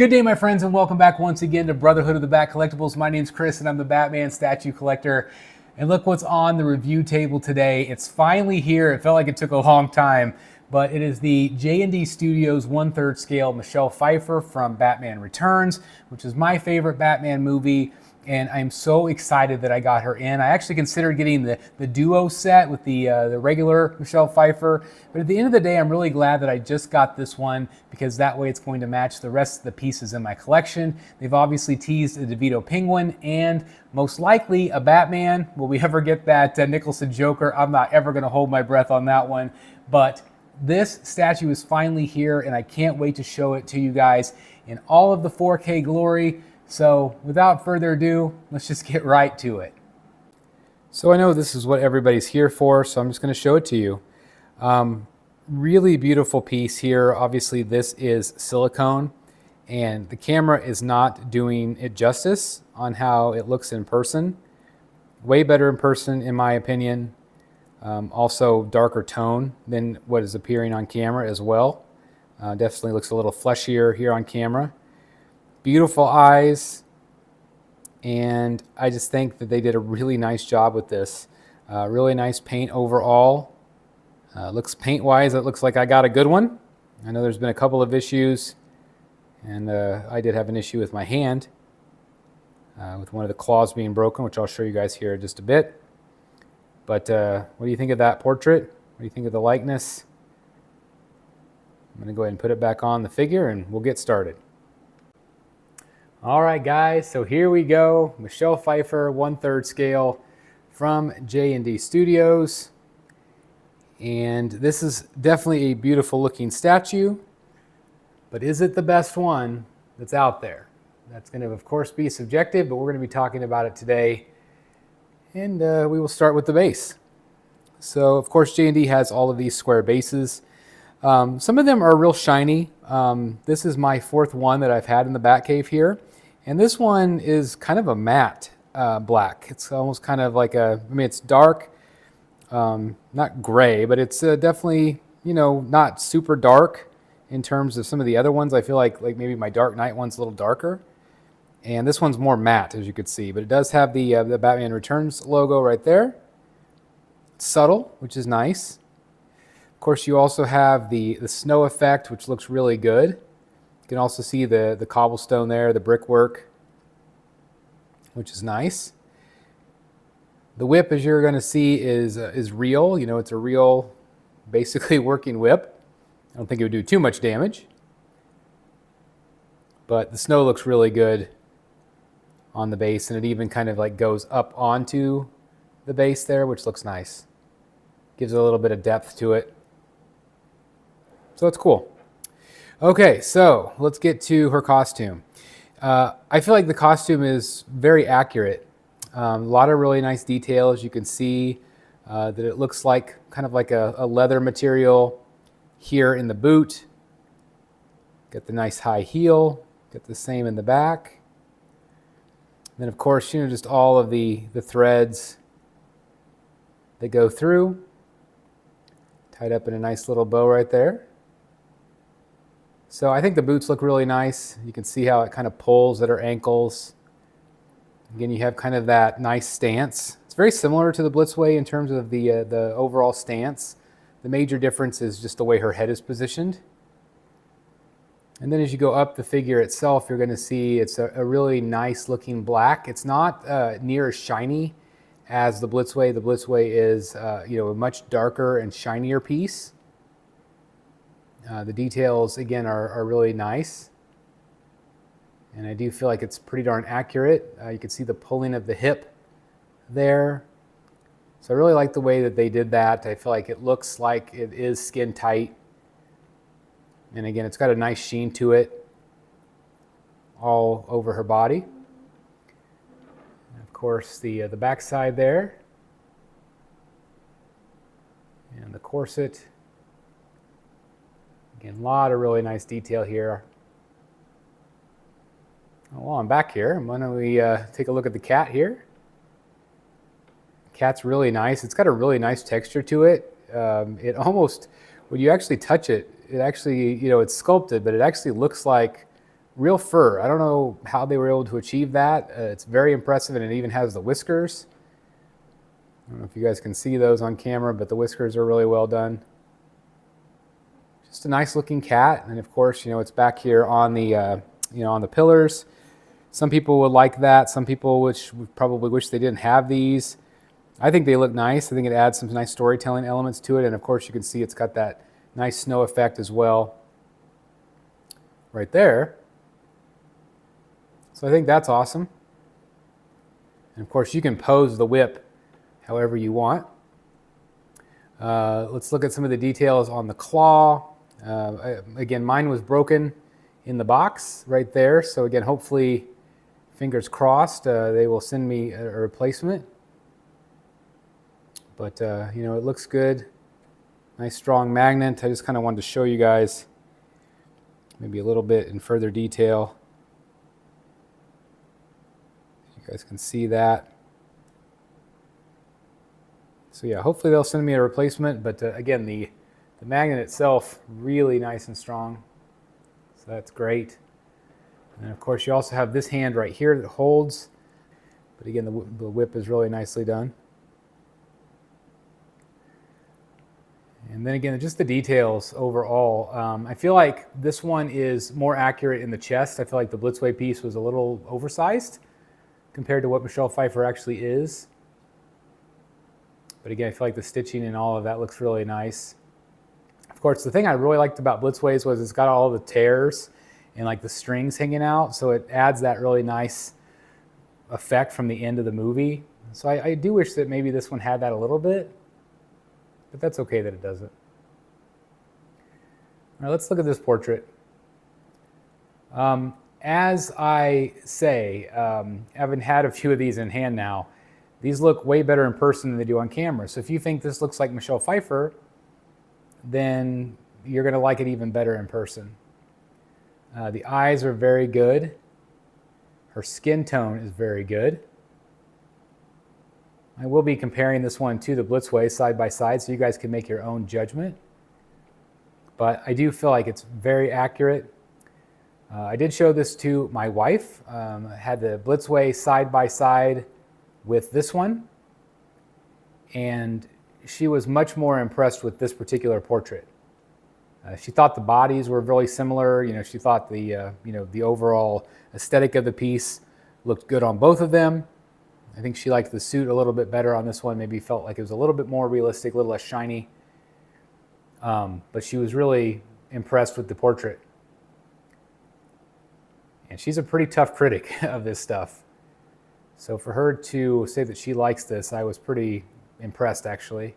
Good day, my friends, and welcome back once again to Brotherhood of the Bat Collectibles. My name's Chris, and I'm the Batman statue collector. And look what's on the review table today. It's finally here. It felt like it took a long time, but it is the JND Studios 1/3 scale Michelle Pfeiffer from Batman Returns, which is my favorite Batman movie. And I'm so excited that I got her in. I actually considered getting the duo set with the regular Michelle Pfeiffer. But at the end of the day, I'm really glad that I just got this one because that way it's going to match the rest of the pieces in my collection. They've obviously teased a DeVito Penguin and most likely a Batman. Will we ever get that Nicholson Joker? I'm not ever going to hold my breath on that one. But this statue is finally here and I can't wait to show it to you guys in all of the 4K glory. So without further ado, let's just get right to it. So I know this is what everybody's here for, so I'm just going to show it to you. Really beautiful piece here. Obviously this is silicone and the camera is not doing it justice on how it looks in person. Way better in person in my opinion. Also darker tone than what is appearing on camera as well. Definitely looks a little fleshier here on camera. Beautiful eyes, and I just think that they did a really nice job with this. Really nice paint overall. Looks paint-wise, it looks like I got a good one. I know there's been a couple of issues, and I did have an issue with my hand, with one of the claws being broken, which I'll show you guys here in just a bit. But what do you think of that portrait? What do you think of the likeness? I'm going to go ahead and put it back on the figure, and we'll get started. All right, guys, so here we go. Michelle Pfeiffer, 1/3 scale from JND Studios. And this is definitely a beautiful looking statue, but is it the best one that's out there? That's going to, of course, be subjective, but we're going to be talking about it today. And we will start with the base. So, of course, JND has all of these square bases. Some of them are real shiny. This is my fourth one that I've had in the Batcave here. And this one is kind of a matte black. It's almost kind of like it's dark, not gray, but it's definitely, not super dark in terms of some of the other ones. I feel like maybe my Dark Knight one's a little darker. And this one's more matte, as you could see. But it does have the Batman Returns logo right there. It's subtle, which is nice. Of course, you also have the snow effect, which looks really good. You can also see the cobblestone there, the brickwork, which is nice. The whip, as you're going to see, is real. It's a real, basically working whip. I don't think it would do too much damage. But the snow looks really good on the base, and it even kind of goes up onto the base there, which looks nice. Gives it a little bit of depth to it. So it's cool. Okay, so let's get to her costume. I feel like the costume is very accurate. A lot of really nice details. You can see that it looks like kind of like a leather material here in the boot. Got the nice high heel. Got the same in the back. Then of course, just all of the threads that go through. Tied up in a nice little bow right there. So I think the boots look really nice. You can see how it kind of pulls at her ankles. Again, you have kind of that nice stance. It's very similar to the Blitzway in terms of the overall stance. The major difference is just the way her head is positioned. And then as you go up the figure itself, you're going to see it's a really nice looking black. It's not near as shiny as the Blitzway. The Blitzway is a much darker and shinier piece. The details, again, are really nice. And I do feel like it's pretty darn accurate. You can see the pulling of the hip there. So I really like the way that they did that. I feel like it looks like it is skin tight. And again, it's got a nice sheen to it all over her body. And of course, the back side there. And the corset. Again, a lot of really nice detail here. While I'm back here, why don't we take a look at the cat here. Cat's really nice. It's got a really nice texture to it. It almost, when you actually touch it, it actually, it's sculpted, but it actually looks like real fur. I don't know how they were able to achieve that. It's very impressive, and it even has the whiskers. I don't know if you guys can see those on camera, but the whiskers are really well done. Just a nice looking cat, and of course, it's back here on the on the pillars. Some people would like that. Some people would probably wish they didn't have these. I think they look nice. I think it adds some nice storytelling elements to it, and of course, you can see it's got that nice snow effect as well, right there. So I think that's awesome. And of course, you can pose the whip however you want. Let's look at some of the details on the claw. Again, mine was broken in the box right there. So again, hopefully, fingers crossed, they will send me a replacement. But it looks good. Nice strong magnet. I just kind of wanted to show you guys maybe a little bit in further detail. You guys can see that. So yeah, hopefully they'll send me a replacement. But again, the magnet itself, really nice and strong. So that's great. And of course, you also have this hand right here that holds. But again, the whip is really nicely done. And then again, just the details overall. I feel like this one is more accurate in the chest. I feel like the Blitzway piece was a little oversized compared to what Michelle Pfeiffer actually is. But again, I feel like the stitching and all of that looks really nice. Of course, the thing I really liked about Blitzways was it's got all the tears and like the strings hanging out. So it adds that really nice effect from the end of the movie. So I do wish that maybe this one had that a little bit, but that's okay that it doesn't. All right, let's look at this portrait. As I say, having had a few of these in hand now, these look way better in person than they do on camera. So if you think this looks like Michelle Pfeiffer, then you're going to like it even better in person. The eyes are very good. Her skin tone is very good. I will be comparing this one to the Blitzway side by side so you guys can make your own judgment. But I do feel like it's very accurate. I did show this to my wife. I had the Blitzway side by side with this one, and she was much more impressed with this particular portrait. She thought the bodies were really similar. She thought the overall aesthetic of the piece looked good on both of them. I think she liked the suit a little bit better on this one. Maybe felt like it was a little bit more realistic, a little less shiny. But she was really impressed with the portrait. And she's a pretty tough critic of this stuff. So for her to say that she likes this, I was pretty impressed, actually.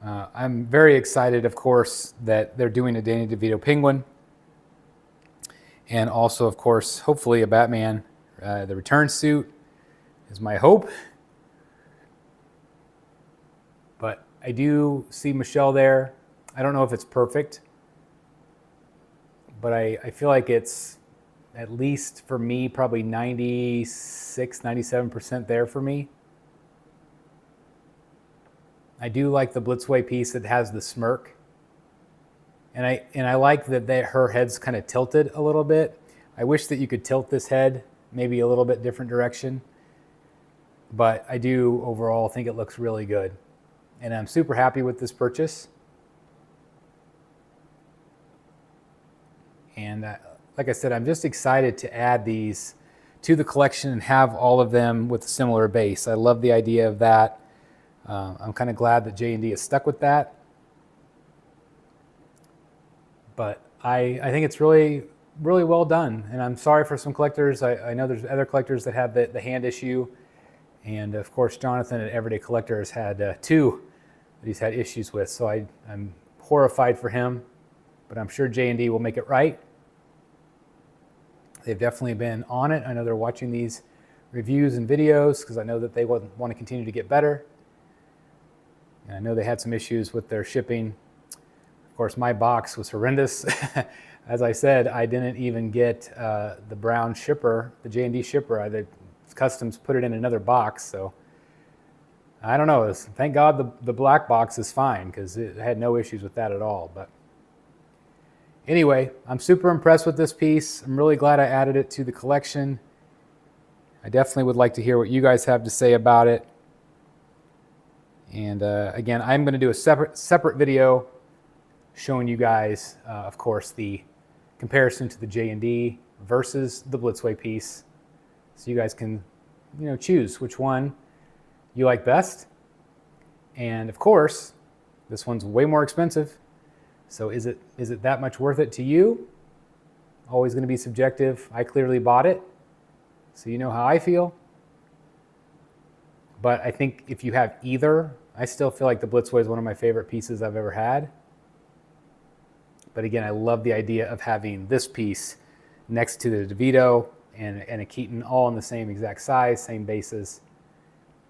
I'm very excited, of course, that they're doing a Danny DeVito penguin. And also, of course, hopefully a Batman. The return suit is my hope. But I do see Michelle there. I don't know if it's perfect, but I feel like it's, at least for me, probably 96, 97% there for me. I do like the Blitzway piece that has the smirk. And I like that her head's kind of tilted a little bit. I wish that you could tilt this head maybe a little bit different direction. But I do overall think it looks really good. And I'm super happy with this purchase. And like I said, I'm just excited to add these to the collection and have all of them with a similar base. I love the idea of that. I'm kind of glad that JND is stuck with that. But I think it's really, really well done. And I'm sorry for some collectors. I know there's other collectors that have the hand issue. And of course, Jonathan at Everyday Collector has had two that he's had issues with. So I'm horrified for him. But I'm sure JND will make it right. They've definitely been on it. I know they're watching these reviews and videos because I know that they want to continue to get better. And I know they had some issues with their shipping. Of course, my box was horrendous. As I said, I didn't even get the brown shipper, the JND shipper. The customs put it in another box. So I don't know. Thank God the black box is fine because it had no issues with that at all. But Anyway, I'm super impressed with this piece. I'm really glad I added it to the collection. I definitely would like to hear what you guys have to say about it. And again, I'm going to do a separate video showing you guys, of course, the comparison to the JND versus the Blitzway piece. So you guys can, choose which one you like best. And of course, this one's way more expensive. So is it that much worth it to you? Always going to be subjective. I clearly bought it, so you know how I feel. But I think if you have either, I still feel like the Blitzway is one of my favorite pieces I've ever had. But again, I love the idea of having this piece next to the DeVito and a Keaton all in the same exact size, same bases.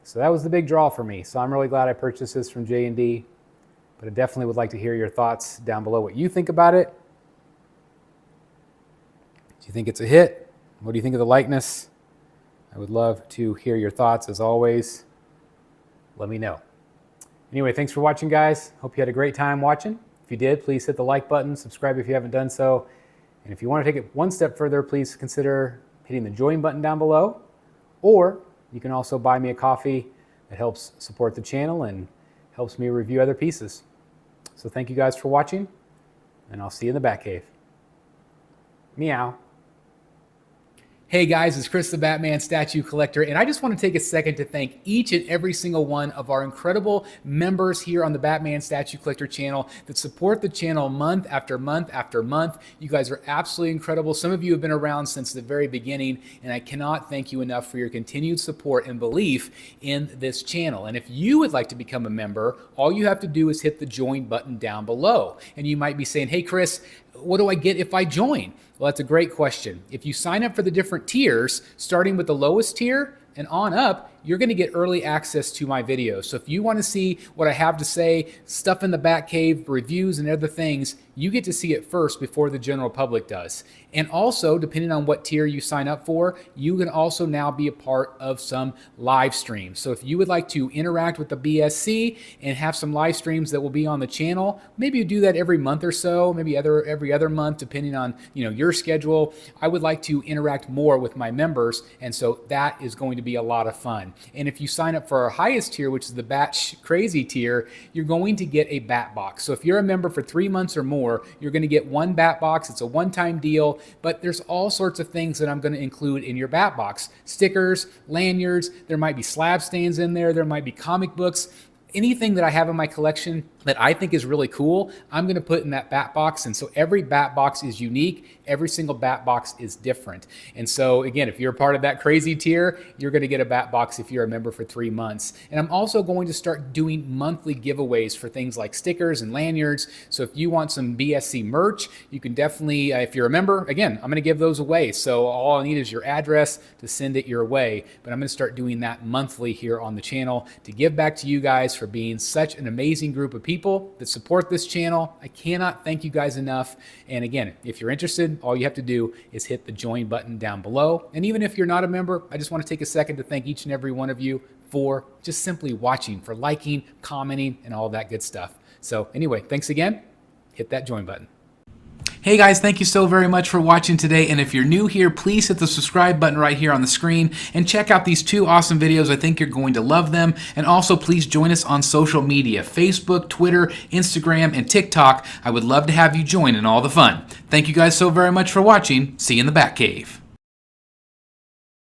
So that was the big draw for me. So I'm really glad I purchased this from JND. But I definitely would like to hear your thoughts down below, what you think about it. Do you think it's a hit? What do you think of the likeness? I would love to hear your thoughts as always. Let me know. Anyway, thanks for watching, guys. Hope you had a great time watching. If you did, please hit the like button, subscribe if you haven't done so. And if you want to take it one step further, please consider hitting the join button down below. Or you can also buy me a coffee. That helps support the channel and helps me review other pieces. So thank you guys for watching, and I'll see you in the Batcave. Meow. Hey guys, it's Chris the Batman Statue Collector, and I just want to take a second to thank each and every single one of our incredible members here on the Batman Statue Collector channel that support the channel month after month after month. You guys are absolutely incredible. Some of you have been around since the very beginning, and I cannot thank you enough for your continued support and belief in this channel. And if you would like to become a member, all you have to do is hit the join button down below. And you might be saying, hey Chris, what do I get if I join? Well, that's a great question. If you sign up for the different tiers, starting with the lowest tier and on up, you're going to get early access to my videos. So if you want to see what I have to say, stuff in the Batcave, reviews and other things, you get to see it first before the general public does. And also, depending on what tier you sign up for, you can also now be a part of some live streams. So if you would like to interact with the BSC and have some live streams that will be on the channel, maybe you do that every month or so, maybe every other month, depending on your schedule. I would like to interact more with my members, and so that is going to be a lot of fun. And if you sign up for our highest tier, which is the Bat Crazy tier, you're going to get a Bat Box. So if you're a member for 3 months or more, you're going to get one Bat Box. It's a one-time deal, but there's all sorts of things that I'm going to include in your Bat Box. Stickers, lanyards, there might be slab stands in there, there might be comic books. Anything that I have in my collection that I think is really cool, I'm going to put in that Bat Box. And so every Bat Box is unique. Every single Bat Box is different. And so again, if you're a part of that crazy tier, you're going to get a Bat Box if you're a member for 3 months. And I'm also going to start doing monthly giveaways for things like stickers and lanyards. So if you want some BSC merch, you can definitely, if you're a member, again, I'm going to give those away. So all I need is your address to send it your way. But I'm going to start doing that monthly here on the channel to give back to you guys for being such an amazing group of people that support this channel. I cannot thank you guys enough. And again, if you're interested, all you have to do is hit the join button down below. And even if you're not a member, I just want to take a second to thank each and every one of you for just simply watching, for liking, commenting, and all that good stuff. So anyway, thanks again. Hit that join button. Hey guys, thank you so very much for watching today, and if you're new here, please hit the subscribe button right here on the screen and check out these 2 awesome videos. I think you're going to love them. And also please join us on social media, Facebook, Twitter, Instagram, and TikTok. I would love to have you join in all the fun. Thank you guys so very much for watching. See you in the Batcave.